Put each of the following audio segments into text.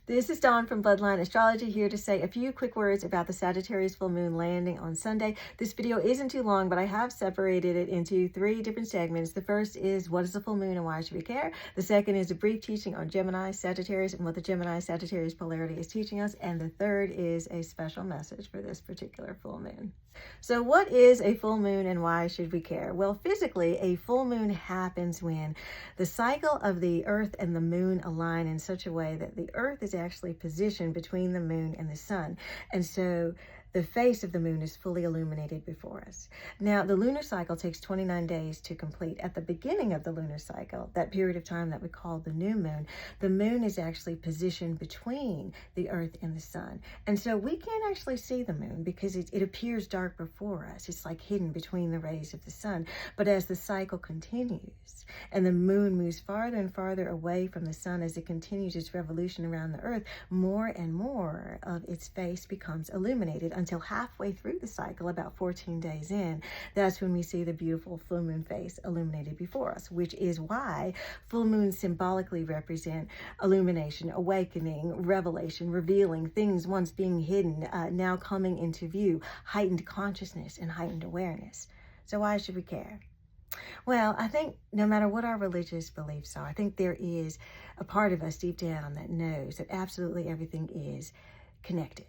This is Dawn from Bloodline Astrology, here to say a few quick words about the Sagittarius full moon landing on Sunday. This video isn't too long, but I have separated it into 3 different segments. The first is what is the full moon and why should we care? The second is a brief teaching on Gemini, Sagittarius, and what the Gemini Sagittarius polarity is teaching us. And the third is a special message for this particular full moon. So what is a full moon and why should we care? Well, physically, a full moon happens when the cycle of the earth and the moon align in such a way that the earth is actually positioned between the moon and the sun. And so the face of the moon is fully illuminated before us. Now, the lunar cycle takes 29 days to complete. At the beginning of the lunar cycle, that period of time that we call the new moon, the moon is actually positioned between the earth and the sun. And so we can't actually see the moon because it appears dark before us. It's like hidden between the rays of the sun. But as the cycle continues and the moon moves farther and farther away from the sun as it continues its revolution around the earth, more and more of its face becomes illuminated until halfway through the cycle, about 14 days in. That's when we see the beautiful full moon face illuminated before us, which is why full moons symbolically represent illumination, awakening, revelation, revealing things once being hidden, now coming into view, heightened consciousness and heightened awareness. So why should we care? Well, I think no matter what our religious beliefs are, I think there is a part of us deep down that knows that absolutely everything is connected.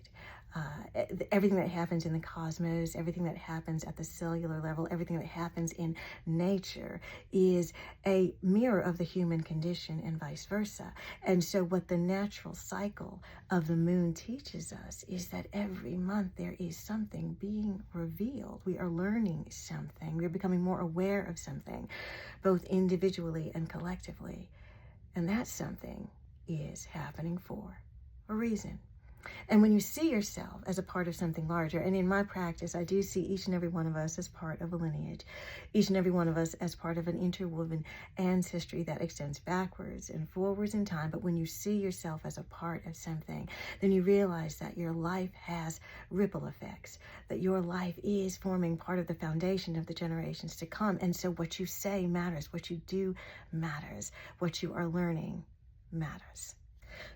Everything that happens in the cosmos, everything that happens at the cellular level, everything that happens in nature is a mirror of the human condition and vice versa. And so what the natural cycle of the moon teaches us is that every month there is something being revealed. We are learning something. We are becoming more aware of something, both individually and collectively. And that something is happening for a reason. And when you see yourself as a part of something larger, and in my practice, I do see each and every one of us as part of a lineage, each and every one of us as part of an interwoven ancestry that extends backwards and forwards in time. But when you see yourself as a part of something, then you realize that your life has ripple effects, that your life is forming part of the foundation of the generations to come. And so what you say matters, what you do matters, what you are learning matters.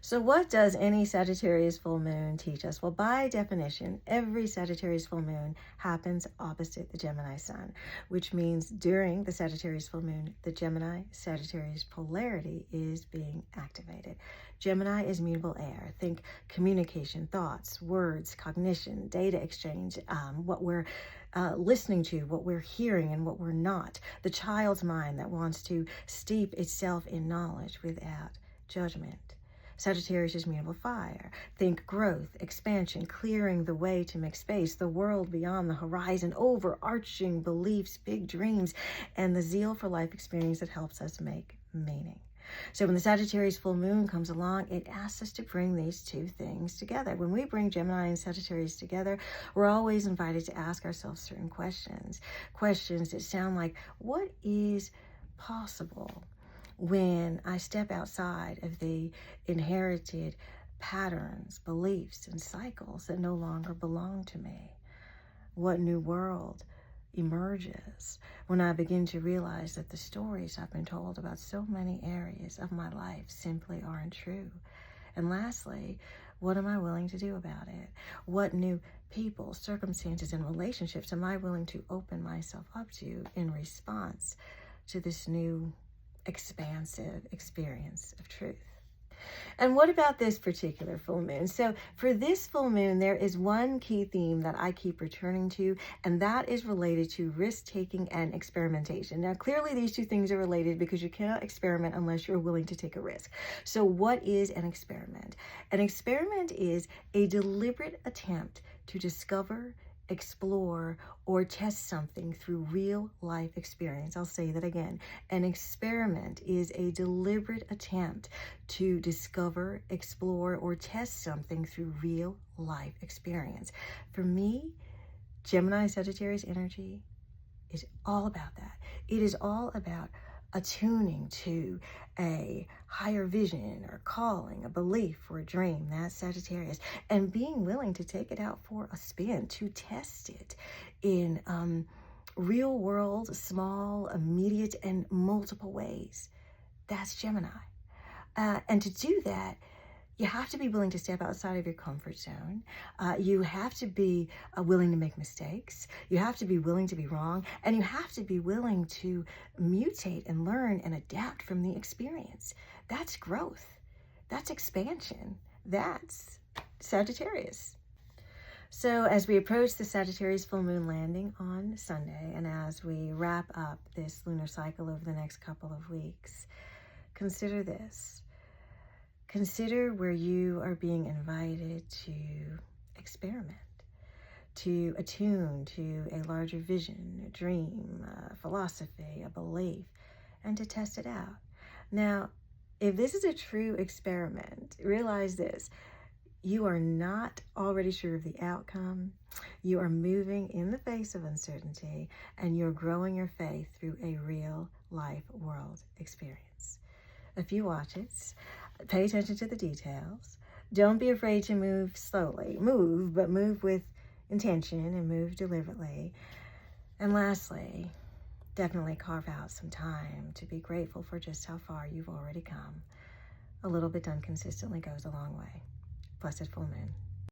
So what does any Sagittarius full moon teach us? Well, by definition, every Sagittarius full moon happens opposite the Gemini sun, which means during the Sagittarius full moon, the Gemini-Sagittarius polarity is being activated. Gemini is mutable air. Think communication, thoughts, words, cognition, data exchange, what we're listening to, what we're hearing and what we're not. The child's mind that wants to steep itself in knowledge without judgment. Sagittarius is mutable fire. Think growth, expansion, clearing the way to make space, the world beyond the horizon, overarching beliefs, big dreams, and the zeal for life experience that helps us make meaning. So when the Sagittarius full moon comes along, it asks us to bring these two things together. When we bring Gemini and Sagittarius together, we're always invited to ask ourselves certain questions. Questions that sound like, what is possible when I step outside of the inherited patterns, beliefs, and cycles that no longer belong to me? What new world emerges when I begin to realize that the stories I've been told about so many areas of my life simply aren't true? And lastly, what am I willing to do about it? What new people, circumstances, and relationships am I willing to open myself up to in response to this new expansive experience of truth? And what about this particular full moon? So for this full moon, there is one key theme that I keep returning to, and that is related to risk-taking and experimentation. Now, clearly these two things are related because you cannot experiment unless you're willing to take a risk. So what is an experiment? An experiment is a deliberate attempt to discover, explore, or test something through real life experience. I'll say that again. An experiment is a deliberate attempt to discover, explore, or test something through real life experience. For me, Gemini Sagittarius energy is all about that. It is all about attuning to a higher vision or calling, a belief or a dream. That's Sagittarius. And being willing to take it out for a spin, to test it in real world, small, immediate, and multiple ways. That's Gemini. And to do that, You have to be willing to step outside of your comfort zone. You have to be willing to make mistakes. You have to be willing to be wrong. And you have to be willing to mutate and learn and adapt from the experience. That's growth. That's expansion. That's Sagittarius. So as we approach the Sagittarius full moon landing on Sunday, and as we wrap up this lunar cycle over the next couple of weeks, consider this. Consider where you are being invited to experiment, to attune to a larger vision, a dream, a philosophy, a belief, and to test it out. Now, if this is a true experiment, realize this. You are not already sure of the outcome. You are moving in the face of uncertainty, and you're growing your faith through a real life world experience. A few watches. Pay attention to the details. Don't be afraid to move slowly. Move, but move with intention and move deliberately. And lastly, definitely carve out some time to be grateful for just how far you've already come. A little bit done consistently goes a long way. Blessed full moon.